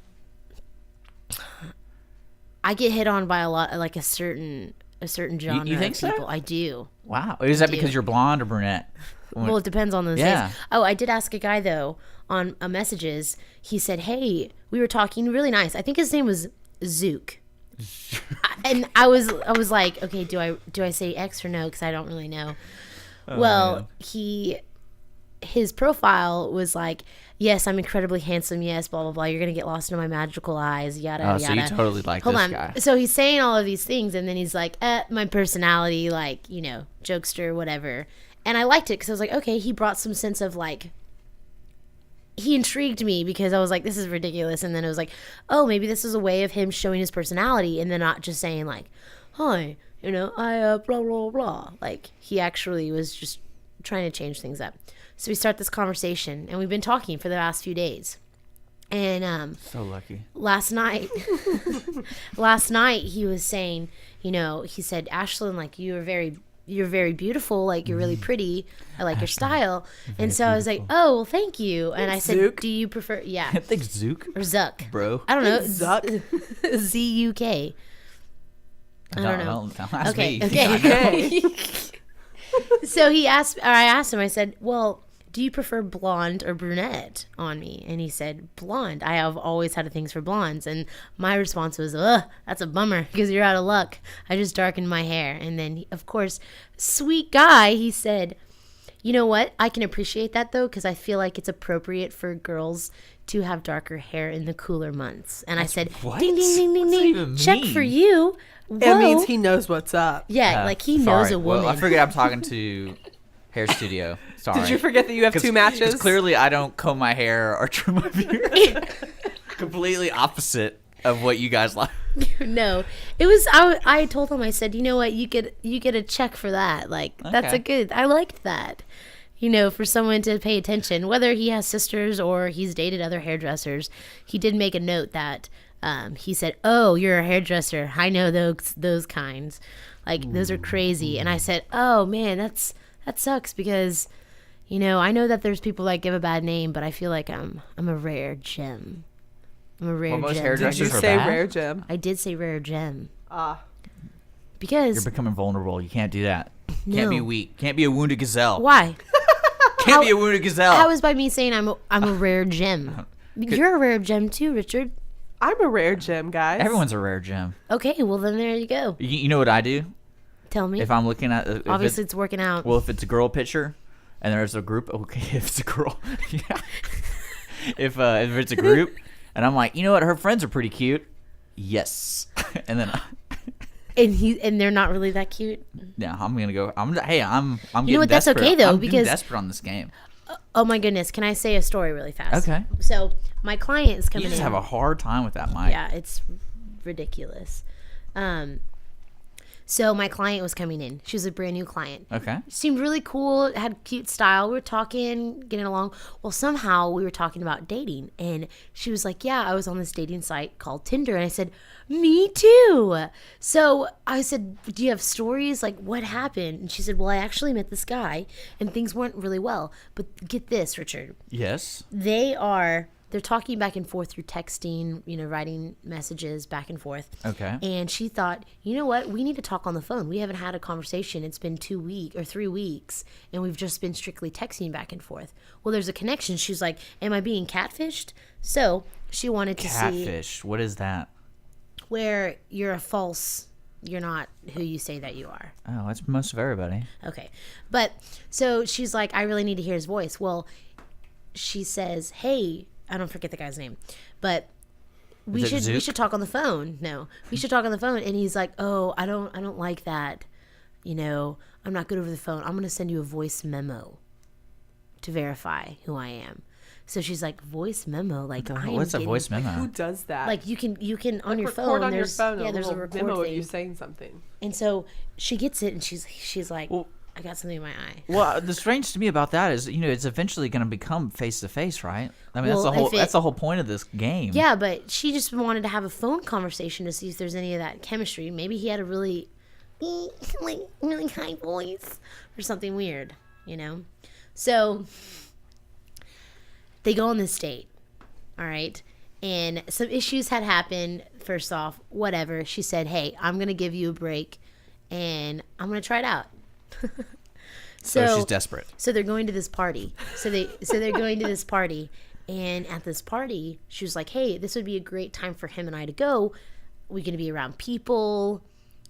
I get hit on by a lot, like a certain genre you think of so? people. I do. Wow. Is that do. because you're blonde or brunette? Well, it depends on those Yeah. days. Oh, I did ask a guy though on messages. He said, "Hey, we were talking really nice. I think his name was Zook." And I was like, "Okay, do I say X or no? Because I don't really know." Well, his profile was like, "Yes, I'm incredibly handsome. Yes, blah blah blah. You're gonna get lost in my magical eyes. Yada Oh, yada." so you totally like Hold this on. guy. So he's saying all of these things, and then he's like, my personality, like, jokester, whatever. And I liked it because I was like, okay, he brought some sense of like, he intrigued me because I was like, this is ridiculous. And then it was like, oh, maybe this is a way of him showing his personality and then not just saying like, hi, I blah, blah, blah. Like, he actually was just trying to change things up. So we start this conversation, and we've been talking for the last few days. And So lucky. last night he was saying, he said, Ashlyn, like, you're very beautiful, like, you're really pretty, I like your style. And so I was like, oh, well, thank you. And I said, Zook. do you prefer I think Zook, or Zuck, bro. I don't know, Zuck. Z-U-K. I don't know. Don't ask Okay, me. okay. So I asked him, I said, well, do you prefer blonde or brunette on me? And he said, blonde. I have always had a thing for blondes. And my response was, ugh, that's a bummer because you're out of luck. I just darkened my hair. And then, of course, sweet guy, he said, you know what? I can appreciate that, though, because I feel like it's appropriate for girls to have darker hair in the cooler months. And I said, what? ding, ding, ding, ding, What's that ding. even Check mean? for you. It means Whoa. he knows what's up. Yeah, like he knows Sorry. a woman. Well, I figured I'm talking to hair studio. Sorry. Did you forget that you have 2 matches? Because clearly I don't comb my hair or trim my beard. Completely opposite of what you guys like. No, it was. I told him. I said, you know what? You get a check for that. Like that's a good. I liked that. You know, for someone to pay attention, whether he has sisters or he's dated other hairdressers, he did make a note that he said, "Oh, you're a hairdresser. I know those kinds. Like those are crazy." And I said, "Oh man, that sucks because, you know, I know that there's people that give a bad name, but I feel like I'm a rare gem. I'm a rare Most gem." hairdressers Did you are say bad? rare gem? I did say rare gem Ah. because You're becoming vulnerable. You can't do that. No. Can't be weak. Can't be a wounded gazelle. why? Can't be a wounded gazelle. How is by me saying I'm a rare gem? You're a rare gem too, Richard. I'm a rare gem, guys. Everyone's a rare gem. Okay, well then there you go. You know what I do? Tell me. If I'm looking at Obviously, it's working out. well, if it's a girl picture and there's a group, okay, if it's a girl, yeah. If it's a group and I'm like, you know what, her friends are pretty cute. Yes, and then and they're not really that cute. yeah, I'm gonna go. I'm getting know what, that's desperate. okay, though, I'm because- getting desperate on this game. Oh my goodness, can I say a story really fast? Okay. So my client is You coming just in. have a hard time with that mic. Yeah, it's ridiculous. So my client was coming in. She was a brand new client. Okay. Seemed really cool, had cute style. We were talking, getting along. Well, somehow we were talking about dating. And she was like, yeah, I was on this dating site called Tinder. And I said, me too. So I said, do you have stories? Like, what happened? And she said, well, I actually met this guy and things went really well. But get this, Richard. Yes. They're talking back and forth through texting, you know, writing messages back and forth. Okay. And she thought, you know what? We need to talk on the phone. We haven't had a conversation. It's been 2 weeks or 3 weeks, and we've just been strictly texting back and forth. Well, there's a connection. She's like, am I being catfished? So she wanted to see Catfish. What is that? where you're you're not who you say that you are. Oh, that's most of everybody. Okay. But so she's like, I really need to hear his voice. Well, she says, hey, I don't forget the guy's name, but we Is it should Zook? talk on the phone. No, we should talk on the phone. And he's like, oh, I don't like that. You know, I'm not good over the phone. I'm going to send you a voice memo to verify who I am. So she's like, voice memo? Like, I am What's a getting- voice memo? Who does that? Like you can on your record phone. on your There's phone. yeah, there's a little record memo of thing. you saying something. And so she gets it, and she's like, I got something in my eye. Well, the strange to me about that is, you know, it's eventually going to become face to face, right? I mean, Well, that's the whole point of this game. Yeah, but she just wanted to have a phone conversation to see if there's any of that chemistry. Maybe he had a really high voice or something weird, you know? So they go on this date, all right? And some issues had happened. First off, whatever. She said, hey, I'm going to give you a break, and I'm going to try it out. So she's desperate. So they're going to this party. So they're going to this party, and at this party, she was like, "Hey, this would be a great time for him and I to go. We're going to be around people,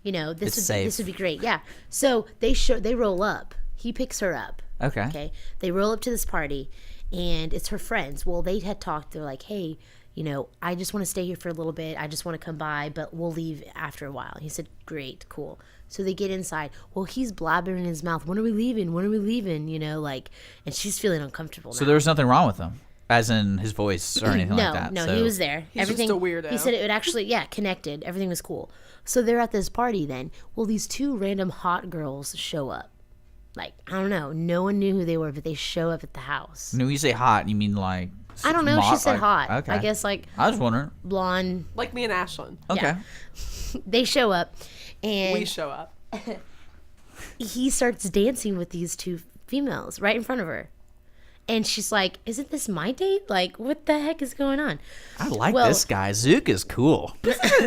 you know. This would be great." Yeah. So they roll up. He picks her up. Okay. Okay. They roll up to this party, and it's her friends. Well, they had talked. They're like, "Hey, you know, I just want to stay here for a little bit. I just want to come by, but we'll leave after a while." He said, "Great, cool." So they get inside. Well, he's blabbering in his mouth. When are we leaving? When are we leaving? You know, like, and she's feeling uncomfortable. So now. there was nothing wrong with him, as in his voice or anything like that. No, so. he was there. He's just a weirdo. He said it would actually, connected. Everything was cool. So they're at this party then. Well, these two random hot girls show up. Like, I don't know. No one knew who they were, but they show up at the house. No, you say hot, you mean like... I don't know. She said like, hot. Okay. I guess like I was wondering. blonde. Like me and Ashlyn. Okay. They show up, and We show up. he starts dancing with these two females right in front of her. And she's like, isn't this my date? Like, what the heck is going on? I like this guy. Zook is cool.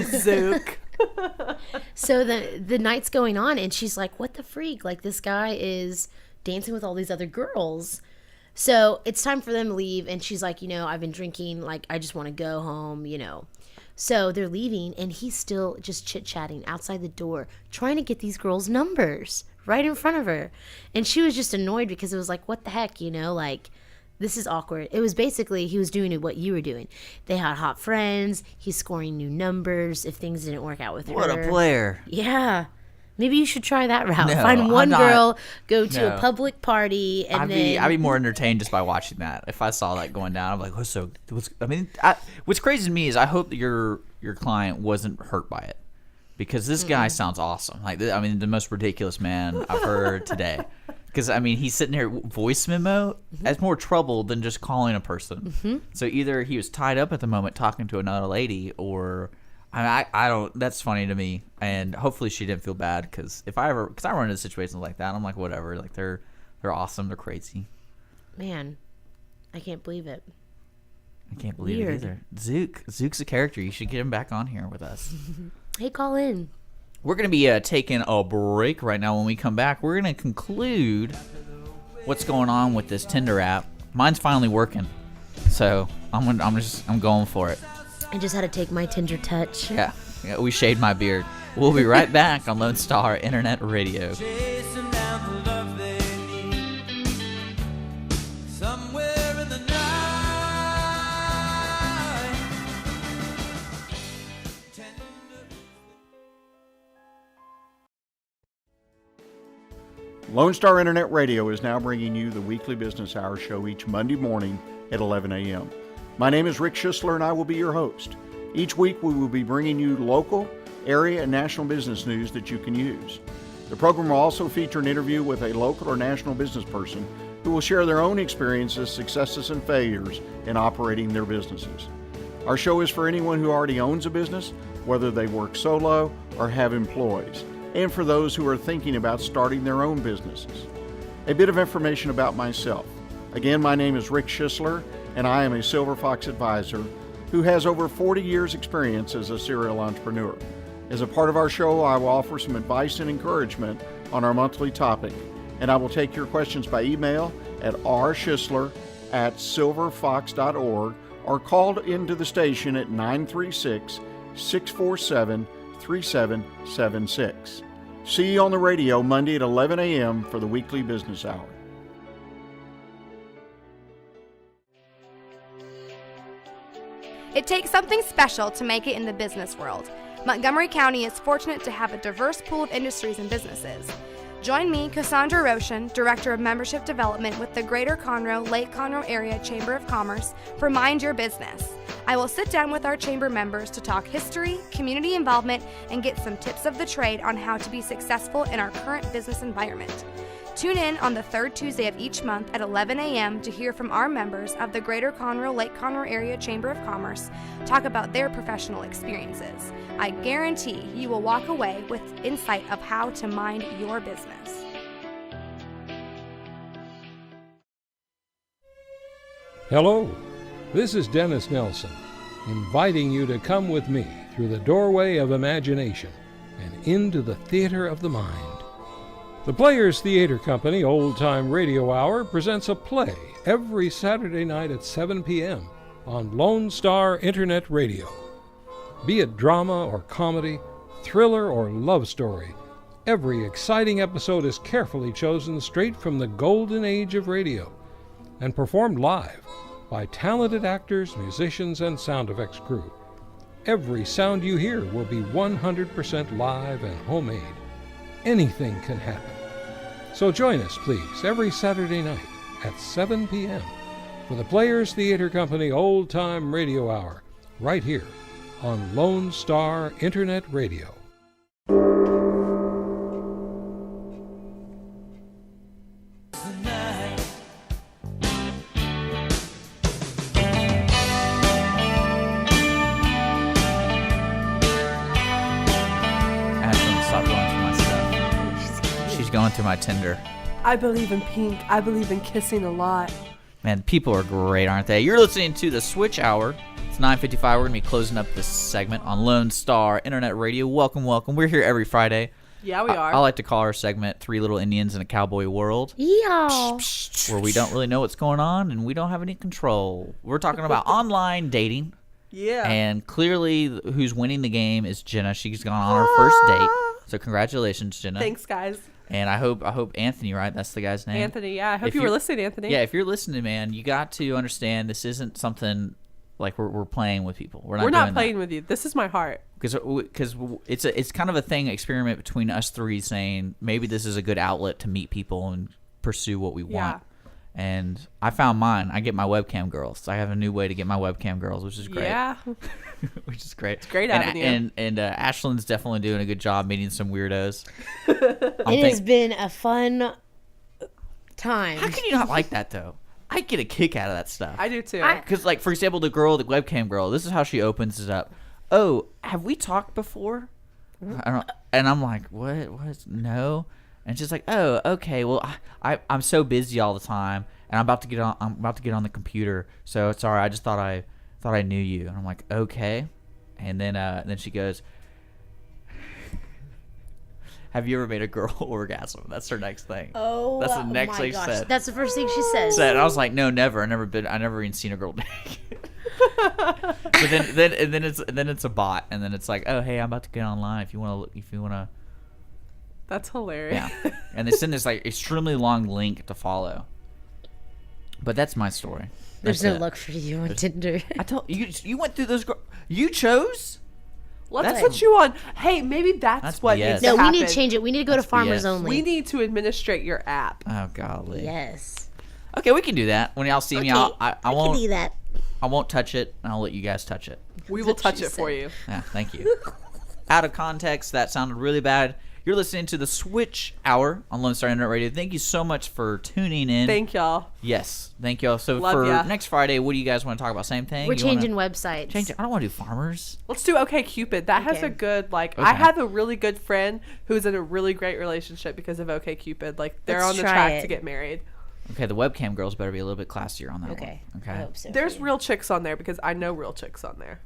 Zook. So the night's going on, and she's like, what the freak? Like, this guy is dancing with all these other girls. So it's time for them to leave, and she's like, you know, I've been drinking. Like, I just want to go home, you know. So they're leaving, and he's still just chit-chatting outside the door, trying to get these girls' numbers right in front of her. And she was just annoyed because it was like, what the heck, you know, like, this is awkward. It was basically, he was doing what you were doing. They had hot friends. He's scoring new numbers if things didn't work out with her. What a player. Yeah. Maybe you should try that route. No, Find one I'm not- girl, go to no. a public party, and I'd be more entertained just by watching that. If I saw that going down, I'm like, what's crazy to me is I hope that your client wasn't hurt by it, because this guy sounds awesome. Like, the most ridiculous man I've heard today. Because he's sitting here, voice memo. That's more trouble than just calling a person. So either he was tied up at the moment talking to another lady, or I don't. That's funny to me, and hopefully she didn't feel bad. Because I run into situations like that, I'm like, whatever. Like they're awesome. They're crazy. Man, I can't believe it. I can't believe it either. Zook's a character. You should get him back on here with us. Hey, call in. We're going to be taking a break right now. When we come back, we're going to conclude what's going on with this Tinder app. Mine's finally working, so I'm going for it. I just had to take my Tinder touch. Yeah, we shaved my beard. We'll be right back on Lone Star Internet Radio. Chasing down the love they need somewhere in the night. Lone Star Internet Radio is now bringing you the weekly business hour show each Monday morning at 11 a.m. My name is Rick Schisler, and I will be your host. Each week we will be bringing you local, area, and national business news that you can use. The program will also feature an interview with a local or national business person who will share their own experiences, successes, and failures in operating their businesses. Our show is for anyone who already owns a business, whether they work solo or have employees, and for those who are thinking about starting their own businesses. A bit of information about myself. Again, my name is Rick Schisler, and I am a Silver Fox advisor who has over 40 years experience as a serial entrepreneur. As a part of our show, I will offer some advice and encouragement on our monthly topic, and I will take your questions by email at rschisler@silverfox.org or call into the station at 936-647-3776. See you on the radio Monday at 11 a.m. for the weekly business hour. It takes something special to make it in the business world. Montgomery County is fortunate to have a diverse pool of industries and businesses. Join me, Cassandra Roshan, Director of Membership Development with the Greater Conroe, Lake Conroe Area Chamber of Commerce for Mind Your Business. I will sit down with our chamber members to talk history, community involvement, and get some tips of the trade on how to be successful in our current business environment. Tune in on the third Tuesday of each month at 11 a.m. to hear from our members of the Greater Conroe, Lake Conroe Area Chamber of Commerce talk about their professional experiences. I guarantee you will walk away with insight of how to mind your business. Hello, this is Dennis Nelson, inviting you to come with me through the doorway of imagination and into the theater of the mind. The Players Theater Company Old Time Radio Hour presents a play every Saturday night at 7 p.m. on Lone Star Internet Radio. Be it drama or comedy, thriller or love story, every exciting episode is carefully chosen straight from the golden age of radio and performed live by talented actors, musicians, and sound effects crew. Every sound you hear will be 100% live and homemade. Anything can happen. So join us, please, every Saturday night at 7 p.m. for the Players Theater Company Old Time Radio Hour, right here on Lone Star Internet Radio. Going through my Tinder. I believe in pink. I believe in kissing a lot. Man, people are great, aren't they? You're listening to the Switch Hour. It's 9:55. We're going to be closing up this segment on Lone Star Internet Radio. Welcome, welcome. We're here every Friday. Yeah, we are. I like to call our segment Three Little Indians in a Cowboy World. Yeah. Where we don't really know what's going on and we don't have any control. We're talking about online dating. Yeah. And clearly who's winning the game is Jenna. She's gone on her first date. So congratulations, Jenna. Thanks, guys. And I hope Anthony, right? That's the guy's name. Anthony, yeah. I hope you were listening, Anthony. Yeah, if you're listening, man, you got to understand this isn't something Like we're playing with people. We're not playing with you. This is my heart. Because it's kind of a thing, experiment between us three, saying maybe this is a good outlet to meet people and pursue what we want. And I found mine. I get my webcam girls. I have a new way to get my webcam girls, which is great. Yeah. Which is great. It's a great avenue. And Ashlyn's definitely doing a good job meeting some weirdos. It has been a fun time. How can you not like that, though? I get a kick out of that stuff. I do, too. Because, like, for example, the webcam girl, this is how she opens it up. Oh, have we talked before? And I'm like, what? No. And she's like, oh, okay. Well, I'm so busy all the time, and I'm about to get on the computer. So sorry. I just thought I knew you. And I'm like, okay. And then she goes, have you ever made a girl orgasm? That's her next thing. Oh, that's the next my thing gosh. she said. That's the first thing she says. And I was like, no, never. I never even seen a girl naked. But then it's a bot, and then it's like, oh, hey, I'm about to get online. If you wanna. That's hilarious. Yeah, and they send this like extremely long link to follow. But that's my story. There's no luck for you on Tinder. I told you, you went through those. You chose. Let's put you on. Hey, maybe that's what BS. needs to No, happen. we need to change it. We need to go to Farmers BS. Only. We need to administrate your app. Oh golly. Yes. Okay, we can do that. When y'all see me, I won't can do that. I won't touch it, and I'll let you guys touch it. We will touch it for you. Yeah, thank you. Out of context, that sounded really bad. You're listening to the Switch Hour on Lone Star Internet Radio. Thank you so much for tuning in. Thank y'all. Yes, thank y'all. So Love for ya. next Friday, what do you guys want to talk about? Same thing? We're You changing wanna websites. change it? I don't want to do farmers. Let's do OkCupid. That has Okay. a good, like, Okay. I have a really good friend who's in a really great relationship because of OkCupid. Like, they're Let's on the try track it. to get married. Okay, the webcam girls better be a little bit classier on that Okay. one. I Okay. hope so. There's real chicks on there because I know real chicks on there.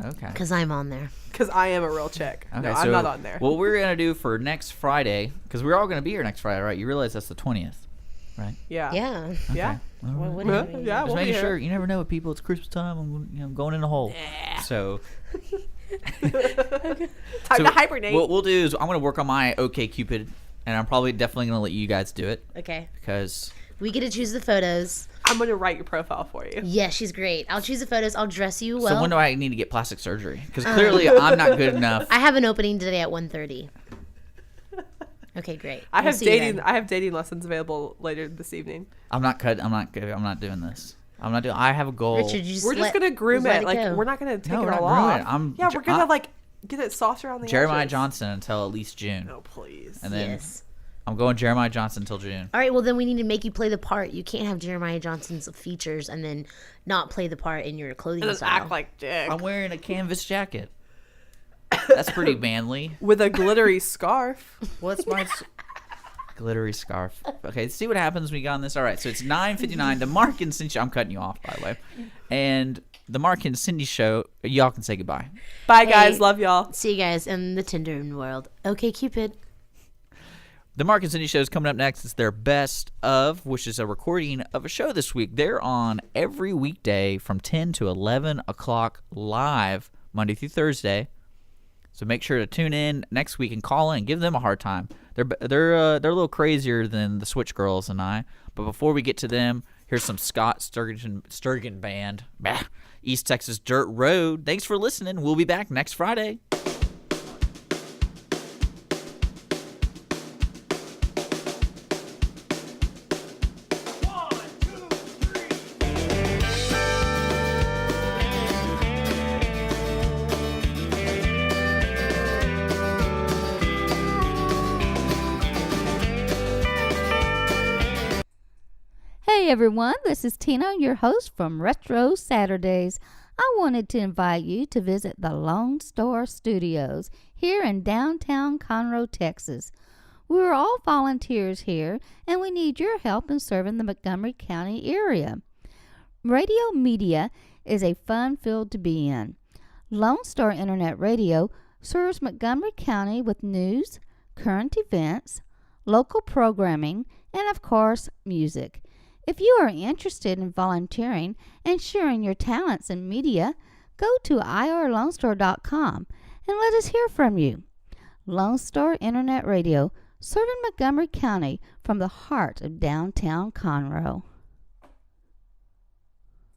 Okay. Because I'm on there. Because I am a real chick. Okay, No, so I'm not on there. What we're gonna do for next Friday, because we're all gonna be here next Friday, right? You realize that's the 20th, right? Yeah. Yeah. Yeah. Well, what Huh? do you mean? Yeah, Just we'll be making here. sure. You never know with people. It's Christmas time. I'm going in a hole. Yeah. So Time to hibernate. What we'll do is I'm gonna work on my OkCupid, and I'm probably definitely gonna let you guys do it Okay. because We get to choose the photos. I'm going to write your profile for you. Yeah, she's great. I'll choose the photos. I'll dress you well. So when do I need to get plastic surgery? Because clearly I'm not good enough. I have an opening today at 1:30. Okay, great. I We'll have see you dating. then. I have dating lessons available later this evening. I'm not good. I'm not doing this. I'm not doing. I have a goal. Richard, you just We're just let- gonna groom let it. Like go. we're not gonna take No, it we're all not grooming off. it. We're gonna like get it softer on the Jeremiah edges. Johnson until at least June. Oh please. And then Yes. I'm going Jeremiah Johnson until June. All right, well then we need to make you play the part. You can't have Jeremiah Johnson's features and then not play the part in your clothing And then style. act like Dick I'm wearing a canvas jacket. That's pretty manly. with a glittery scarf. What's my glittery scarf? Okay, see what happens when we get on this. All right, so it's 9:59. The Mark and Cindy. I'm cutting you off, by the way. And the Mark and Cindy show. Y'all can say goodbye. Bye Hey. guys, love y'all. See you guys in the Tinder world. Okay, Cupid. The Mark and Cindy show is coming up next. It's their best of, which is a recording of a show this week. They're on every weekday from 10 to 11 o'clock live, Monday through Thursday. So make sure to tune in next week and call in and give them a hard time. They're a little crazier than the Switch Girls and I. But before we get to them, here's some Scott Sturgeon Band, East Texas Dirt Road. Thanks for listening. We'll be back next Friday. Hey everyone, this is Tina, your host from Retro Saturdays. I wanted to invite you to visit the Lone Star Studios here in downtown Conroe, Texas. We're all volunteers here, and we need your help in serving the Montgomery County area. Radio media is a fun field to be in. Lone Star Internet Radio serves Montgomery County with news, current events, local programming, and of course, music. If you are interested in volunteering and sharing your talents in media, go to irlonestar.com and let us hear from you. Lone Star Internet Radio, serving Montgomery County from the heart of downtown Conroe.